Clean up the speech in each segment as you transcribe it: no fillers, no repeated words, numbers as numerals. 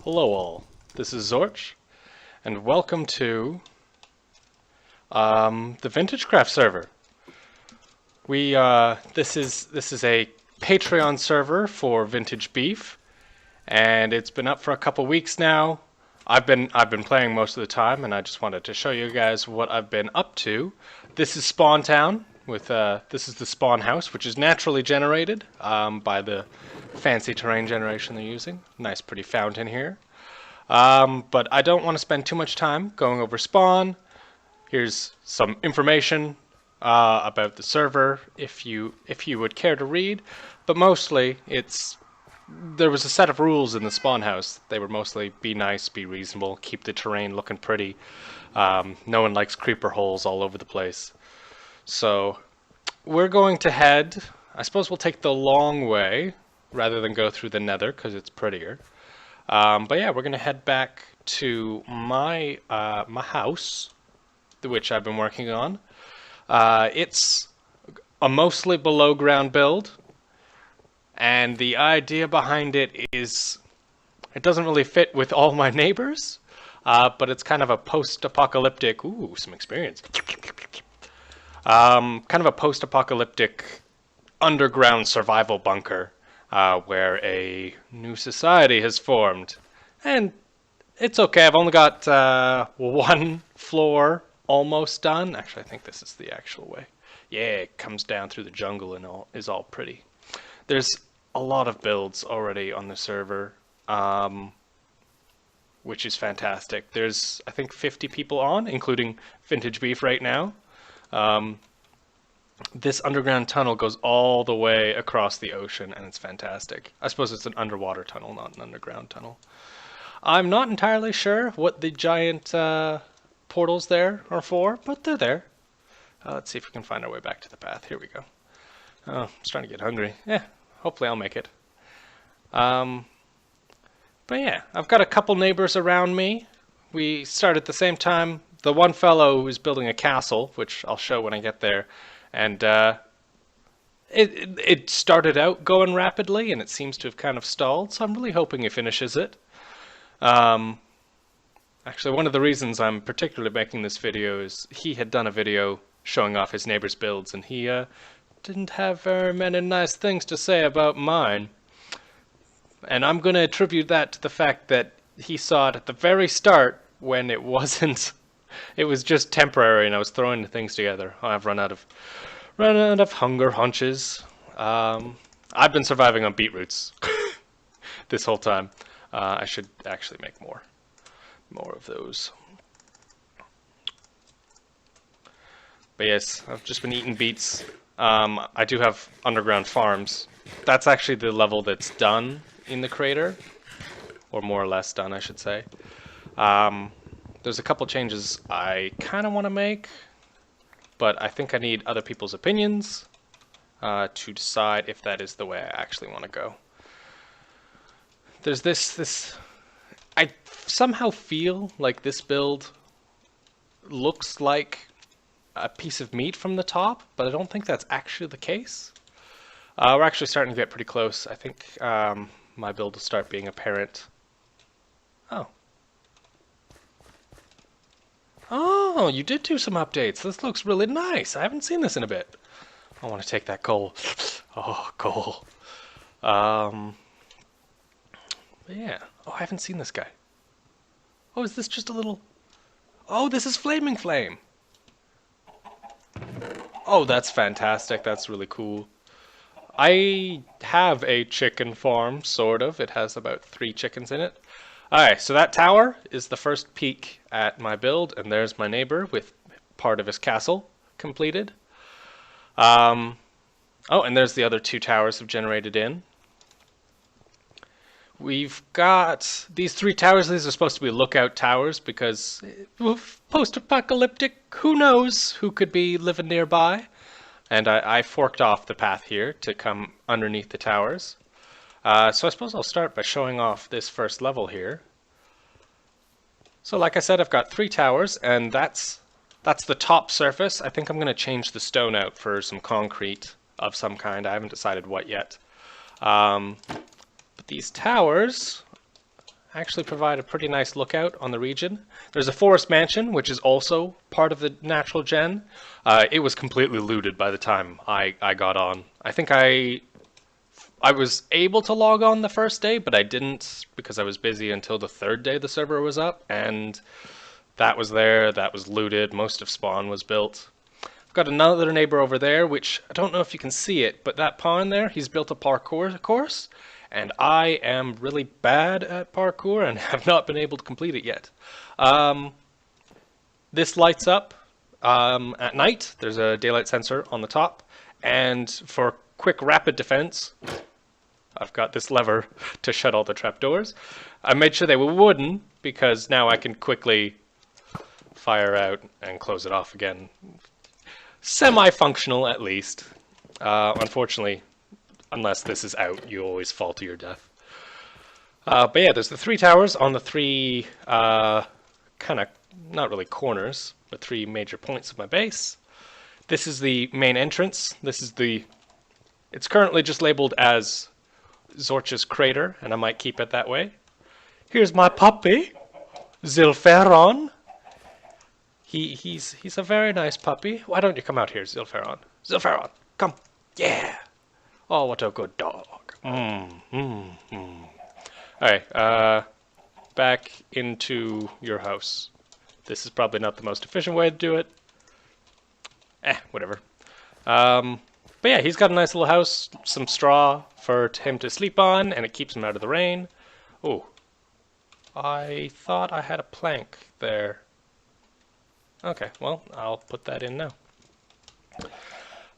Hello all, this is Zorch, and welcome to the VintageCraft server. This is a Patreon server for Vintage Beef, and it's been up for a couple weeks now. I've been playing most of the time, and I just wanted to show you guys what I've been up to. This is Spawn Town with this is the spawn house, which is naturally generated by the fancy terrain generation they're using. Nice, pretty fountain here. But I don't want to spend too much time going over spawn. Here's some information about the server if you would care to read. But mostly there was a set of rules in the spawn house. They were mostly be nice, be reasonable, keep the terrain looking pretty. No one likes creeper holes all over the place. So we're going to head, I suppose we'll take the long way rather than go through the nether because it's prettier. But yeah, we're gonna head back to my my house, which I've been working on. It's a mostly below ground build, and the idea behind it is it doesn't really fit with all my neighbors, but it's kind of a post-apocalyptic. Ooh, some experience. Kind of a post-apocalyptic underground survival bunker. Where a new society has formed. And it's okay, I've only got one floor almost done. Actually, I think this is the actual way. Yeah, it comes down through the jungle and is all pretty. There's a lot of builds already on the server, which is fantastic. There's, I think, 50 people on, including Vintage Beef right now. This underground tunnel goes all the way across the ocean, and it's fantastic. I suppose it's an underwater tunnel, not an underground tunnel. I'm not entirely sure what the giant portals there are for, but they're there. Let's see if we can find our way back to the path. Here we go. Oh, I'm starting to get hungry. Yeah, hopefully I'll make it. But yeah, I've got a couple neighbors around me. We start at the same time. The one fellow is building a castle, which I'll show when I get there. And it started out going rapidly, and it seems to have kind of stalled, so I'm really hoping he finishes it. Actually, one of the reasons I'm particularly making this video is he had done a video showing off his neighbor's builds, and he didn't have very many nice things to say about mine. And I'm going to attribute that to the fact that he saw it at the very start when it wasn't... It was just temporary, and I was throwing the things together. Oh, I've run out of hunger hunches. I've been surviving on beetroots this whole time. I should actually make more of those. But yes, I've just been eating beets. I do have underground farms. That's actually the level that's done in the crater, or more or less done, I should say. There's a couple changes I kind of want to make, but I think I need other people's opinions to decide if that is the way I actually want to go. There's this... I somehow feel like this build looks like a piece of meat from the top, but I don't think that's actually the case. We're actually starting to get pretty close. I think my build will start being apparent. Oh. Oh, you did do some updates. This looks really nice. I haven't seen this in a bit. I want to take that coal. Oh, coal. But yeah. Oh, I haven't seen this guy. Oh, is this just a little... Oh, this is Flaming Flame. Oh, that's fantastic. That's really cool. I have a chicken farm, sort of. It has about 3 chickens in it. Alright, so that tower is the first peek at my build, and there's my neighbor with part of his castle completed. Oh, and there's the other 2 towers have generated in. We've got these 3 towers. These are supposed to be lookout towers because post-apocalyptic, who knows who could be living nearby. And I forked off the path here to come underneath the towers. So I suppose I'll start by showing off this first level here. So like I said, I've got 3 towers, and that's the top surface. I think I'm going to change the stone out for some concrete of some kind. I haven't decided what yet. But these towers actually provide a pretty nice lookout on the region. There's a forest mansion, which is also part of the natural gen. It was completely looted by the time I got on. I think I was able to log on the first day, but I didn't because I was busy until the third day the server was up, and that was there, that was looted, most of spawn was built. I've got another neighbor over there, which I don't know if you can see it, but that pawn there, he's built a parkour course, and I am really bad at parkour and have not been able to complete it yet. This lights up at night. There's a daylight sensor on the top, and for quick rapid defense, I've got this lever to shut all the trapdoors. I made sure they were wooden because now I can quickly fire out and close it off again. Semi-functional at least. Unfortunately, unless this is out, you always fall to your death. But yeah, there's the 3 towers on the 3 kind of, not really corners, but 3 major points of my base. This is the main entrance. It's currently just labeled as Zorch's Crater, and I might keep it that way. Here's my puppy, Zilferon. He's a very nice puppy. Why don't you come out here, Zilferon? Zilferon, come. Yeah. Oh, what a good dog. Alright, back into your house. This is probably not the most efficient way to do it. Whatever. But yeah, he's got a nice little house, some straw for him to sleep on, and it keeps him out of the rain. Oh, I thought I had a plank there. Okay, well, I'll put that in now.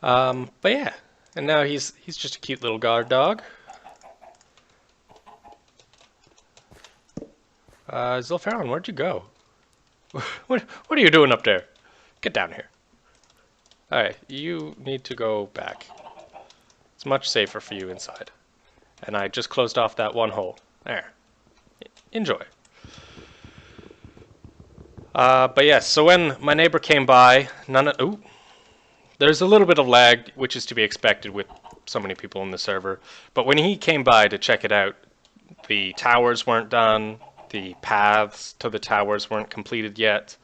But yeah, and now he's just a cute little guard dog. Zilferon, where'd you go? What are you doing up there? Get down here. Alright, you need to go back. It's much safer for you inside. And I just closed off that one hole. There. Enjoy. But yes, so when my neighbor came by, there's a little bit of lag, which is to be expected with so many people in the server. But when he came by to check it out, the towers weren't done, the paths to the towers weren't completed yet,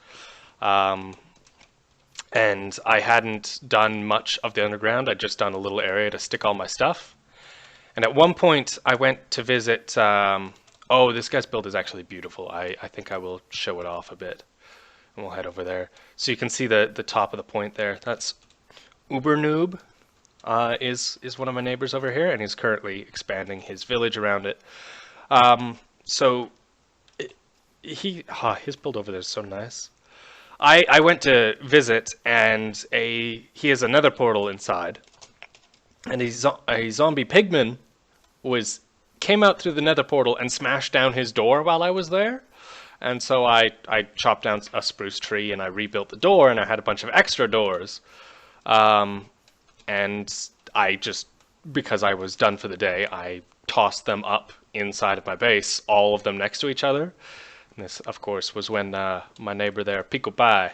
and I hadn't done much of the underground. I'd just done a little area to stick all my stuff. And at one point, I went to visit... oh, this guy's build is actually beautiful. I think I will show it off a bit. And we'll head over there. So you can see the top of the point there. That's Uber Noob is one of my neighbors over here, and he's currently expanding his village around it. So his build over there is so nice. I went to visit, and he has another portal inside, and a zombie pigman came out through the nether portal and smashed down his door while I was there. And so I chopped down a spruce tree and I rebuilt the door, and I had a bunch of extra doors. And I just, because I was done for the day, I tossed them up inside of my base, all of them next to each other. And this, of course, was when my neighbor there, Pico Pie,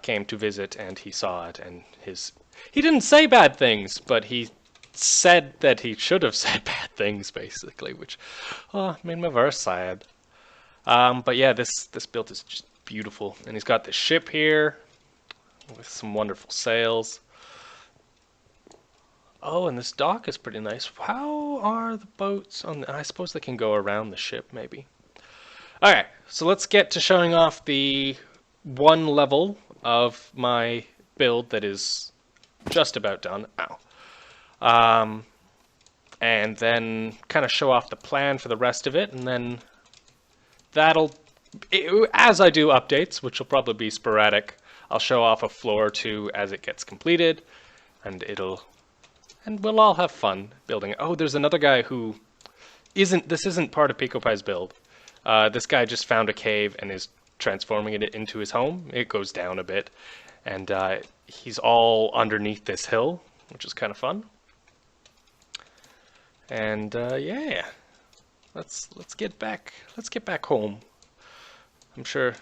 came to visit, and he saw it, and he didn't say bad things, but he said that he should have said bad things, basically, which made me very sad. But yeah, this build is just beautiful, and he's got this ship here with some wonderful sails. Oh, and this dock is pretty nice. How are the boats on I suppose they can go around the ship, maybe. Alright, so let's get to showing off the one level of my build that is just about done. Ow. And then kind of show off the plan for the rest of it, and then as I do updates, which will probably be sporadic, I'll show off a floor or two as it gets completed, and we'll all have fun building it. Oh, there's another guy who this isn't part of Pico Pie's build. This guy just found a cave and is transforming it into his home. It goes down a bit, and he's all underneath this hill, which is kind of fun. And yeah, let's get back home. I'm sure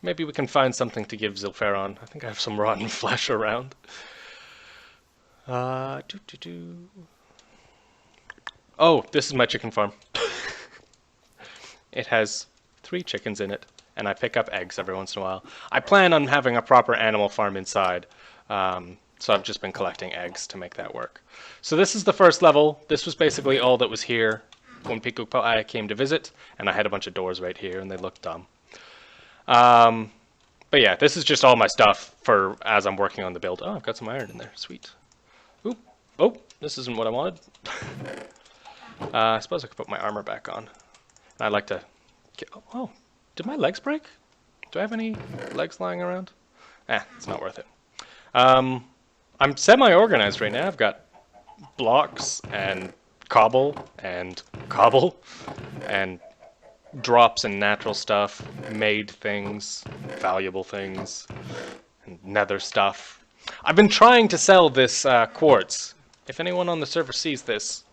maybe we can find something to give Zilferon. I think I have some rotten flesh around. Oh, this is my chicken farm. it has 3 chickens in it, and I pick up eggs every once in a while. I plan on having a proper animal farm inside, so I've just been collecting eggs to make that work. So this is the first level. This was basically all that was here when I came to visit, and I had a bunch of doors right here, and they looked dumb. But yeah, this is just all my stuff for as I'm working on the build. Oh, I've got some iron in there. Sweet. Oop. Oh, this isn't what I wanted. I suppose I could put my armor back on. And I'd like to get... Oh, did my legs break? Do I have any legs lying around? It's not worth it. I'm semi-organized right now. I've got blocks and cobble and drops and natural stuff, made things, valuable things, and nether stuff. I've been trying to sell this quartz. If anyone on the server sees this,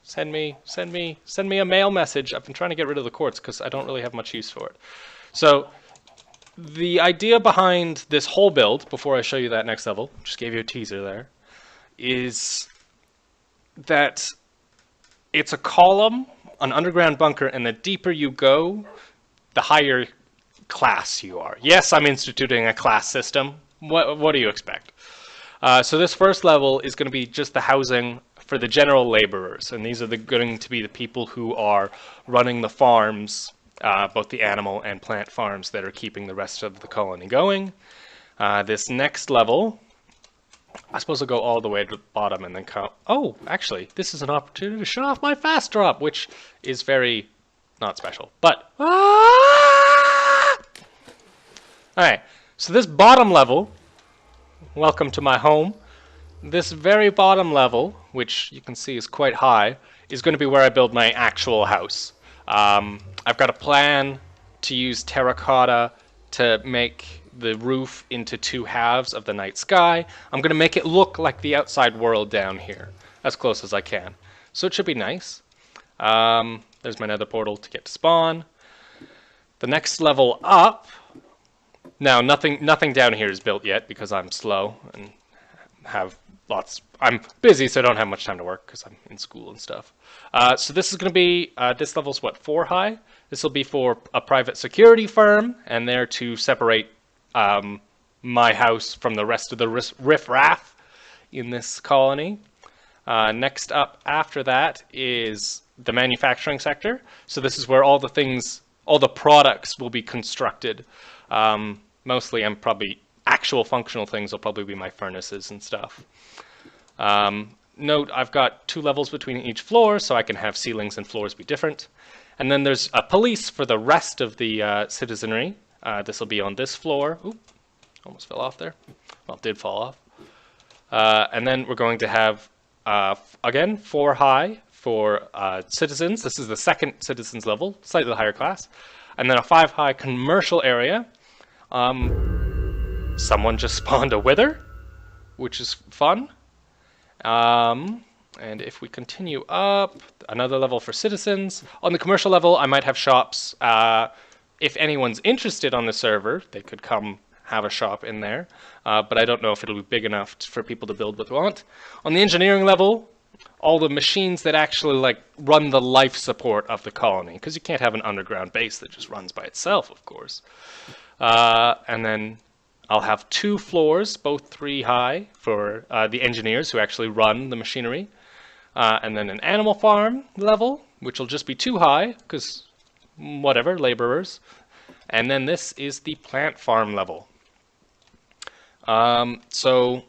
send me a mail message. I've been trying to get rid of the quartz because I don't really have much use for it. So the idea behind this whole build, before I show you that next level, just gave you a teaser there, is that it's a column, an underground bunker, and the deeper you go, the higher class you are. Yes, I'm instituting a class system. What do you expect? So this first level is going to be just the housing for the general laborers, and these are going to be the people who are running the farms, both the animal and plant farms that are keeping the rest of the colony going. This next level, I suppose I'll go all the way to the bottom and then come... Oh, actually, this is an opportunity to show off my fast drop, which is very not special, but... Alright, so this bottom level, welcome to my home. This very bottom level, which you can see is quite high, is going to be where I build my actual house. I've got a plan to use terracotta to make the roof into 2 halves of the night sky. I'm going to make it look like the outside world down here, as close as I can. So it should be nice. There's my nether portal to get to spawn. The next level up... Now, nothing down here is built yet because I'm slow and have lots... I'm busy, so I don't have much time to work because I'm in school and stuff. So this is going to be... this level's, what, 4 high? This will be for a private security firm, and they're to separate my house from the rest of the riff-raff in this colony. Next up after that is the manufacturing sector. So this is where all the products will be constructed. Mostly actual functional things will probably be my furnaces and stuff. Note I've got 2 levels between each floor, so I can have ceilings and floors be different. And then there's a police for the rest of the citizenry. This will be on this floor. Oop, almost fell off there. Well, it did fall off. And then we're going to have, again, 4 high for citizens. This is the 2nd citizens level, slightly higher class. And then a 5 high commercial area. Someone just spawned a wither, which is fun. And if we continue up, another level for citizens. On the commercial level, I might have shops. If anyone's interested on the server, they could come have a shop in there. But I don't know if it'll be big enough for people to build what they want. On the engineering level, all the machines that actually run the life support of the colony, because you can't have an underground base that just runs by itself, of course. And then I'll have 2 floors, both 3 high, for the engineers who actually run the machinery. And then an animal farm level, which will just be 2 high, because whatever, laborers. And then this is the plant farm level. So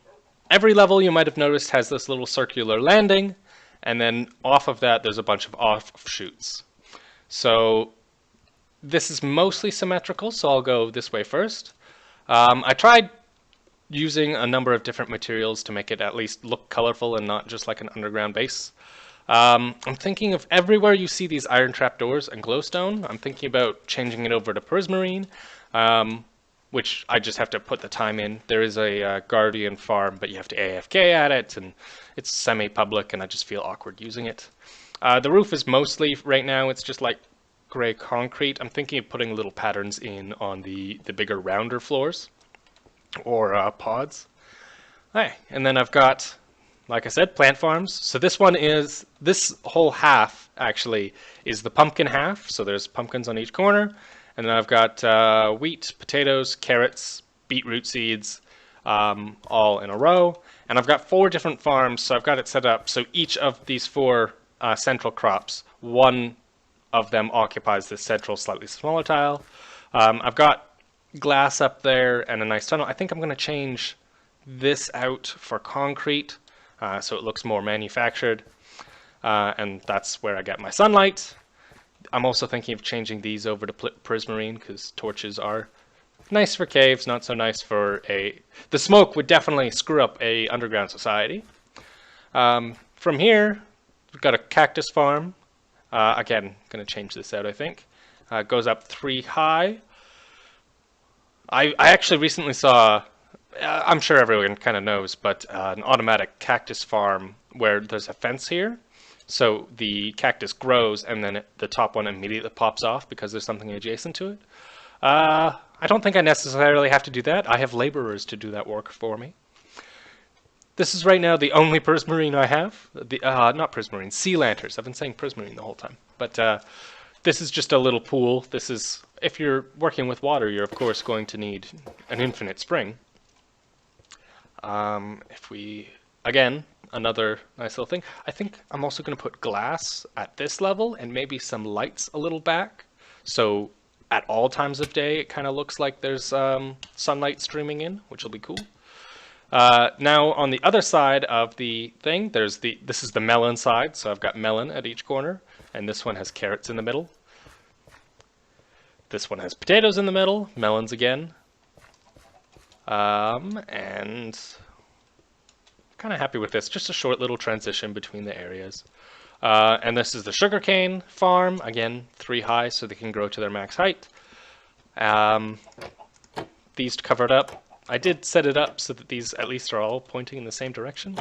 every level, you might have noticed, has this little circular landing, and then off of that, there's a bunch of offshoots. So this is mostly symmetrical, so I'll go this way first. I tried using a number of different materials to make it at least look colorful and not just like an underground base. I'm thinking of everywhere you see these iron trapdoors and glowstone, I'm thinking about changing it over to prismarine, which I just have to put the time in. There is a guardian farm, but you have to AFK at it, and it's semi-public, and I just feel awkward using it. The roof is mostly, right now, it's just like gray concrete. I'm thinking of putting little patterns in on the bigger, rounder floors, or pods. Hey, and then I've got like I said, plant farms. So this whole half actually is the pumpkin half. So there's pumpkins on each corner. And then I've got wheat, potatoes, carrots, beetroot seeds, all in a row. And I've got 4 different farms, so I've got it set up so each of these 4 central crops, one of them occupies this central, slightly smaller tile. I've got glass up there and a nice tunnel. I think I'm going to change this out for concrete so it looks more manufactured. And that's where I get my sunlight. I'm also thinking of changing these over to prismarine because torches are nice for caves, not so nice for the smoke would definitely screw up a underground society. From here, we've got a cactus farm. Again, going to change this out, I think. It goes up 3 high. I actually recently saw, I'm sure everyone kind of knows, but an automatic cactus farm where there's a fence here. So the cactus grows and then the top one immediately pops off because there's something adjacent to it. I don't think I necessarily have to do that. I have laborers to do that work for me. This is right now the only prismarine I have. Not prismarine, sea lanterns. I've been saying prismarine the whole time. But this is just a little pool. This is, if you're working with water, you're of course going to need an infinite spring. Again, another nice little thing. I think I'm also going to put glass at this level and maybe some lights a little back. So at all times of day, it kind of looks like there's sunlight streaming in, which will be cool. Now on the other side of the thing, this is the melon side. So I've got melon at each corner, and this one has carrots in the middle. This one has potatoes in the middle, melons again. And kind of happy with this. Just a short little transition between the areas. And this is the sugarcane farm. Again, 3 high so they can grow to their max height. These covered up. I did set it up so that these at least are all pointing in the same direction.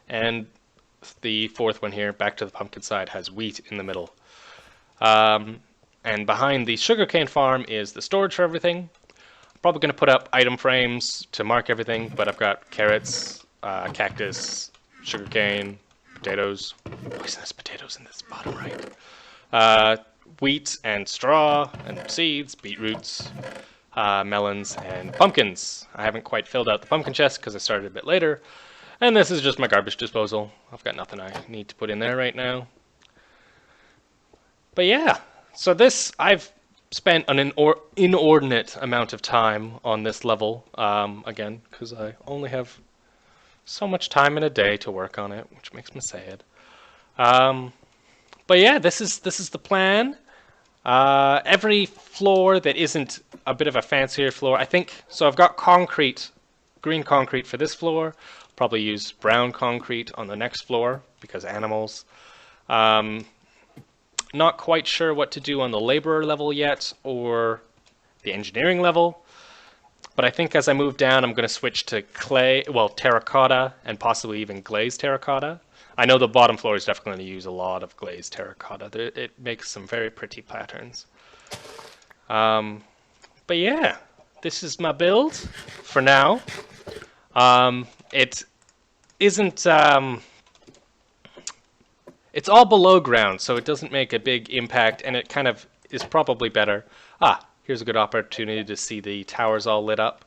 And the 4th one here, back to the pumpkin side, has wheat in the middle. And behind the sugarcane farm is the storage for everything. I'm probably going to put up item frames to mark everything, but I've got carrots, cactus, sugarcane, potatoes, poisonous potatoes in this bottom right, wheat and straw and seeds, beetroots, melons, and pumpkins. I haven't quite filled out the pumpkin chest because I started a bit later. And this is just my garbage disposal. I've got nothing I need to put in there right now. But yeah, so this, I've spent an inordinate amount of time on this level, again, because I only have so much time in a day to work on it, which makes me sad. But yeah, this is the plan. Every floor that isn't a bit of a fancier floor, I think, so I've got concrete, green concrete for this floor, probably use brown concrete on the next floor because animals. Not quite sure what to do on the laborer level yet or the engineering level, but I think as I move down I'm going to switch to clay, well, terracotta and possibly even glazed terracotta. I know the bottom floor is definitely going to use a lot of glazed terracotta. It makes some very pretty patterns. But yeah, this is my build for now. It isn't... it's all below ground, so it doesn't make a big impact, and it kind of is probably better. Here's a good opportunity to see the towers all lit up.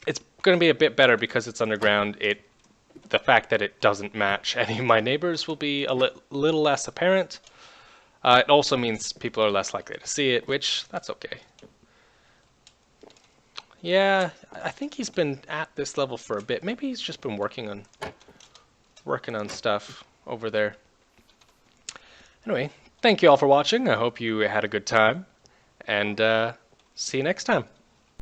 It's going to be a bit better because it's underground. The fact that it doesn't match any of my neighbors will be a little less apparent. It also means people are less likely to see it, which, that's okay. Yeah, I think he's been at this level for a bit. Maybe he's just been working on stuff over there. Anyway, thank you all for watching. I hope you had a good time, and see you next time.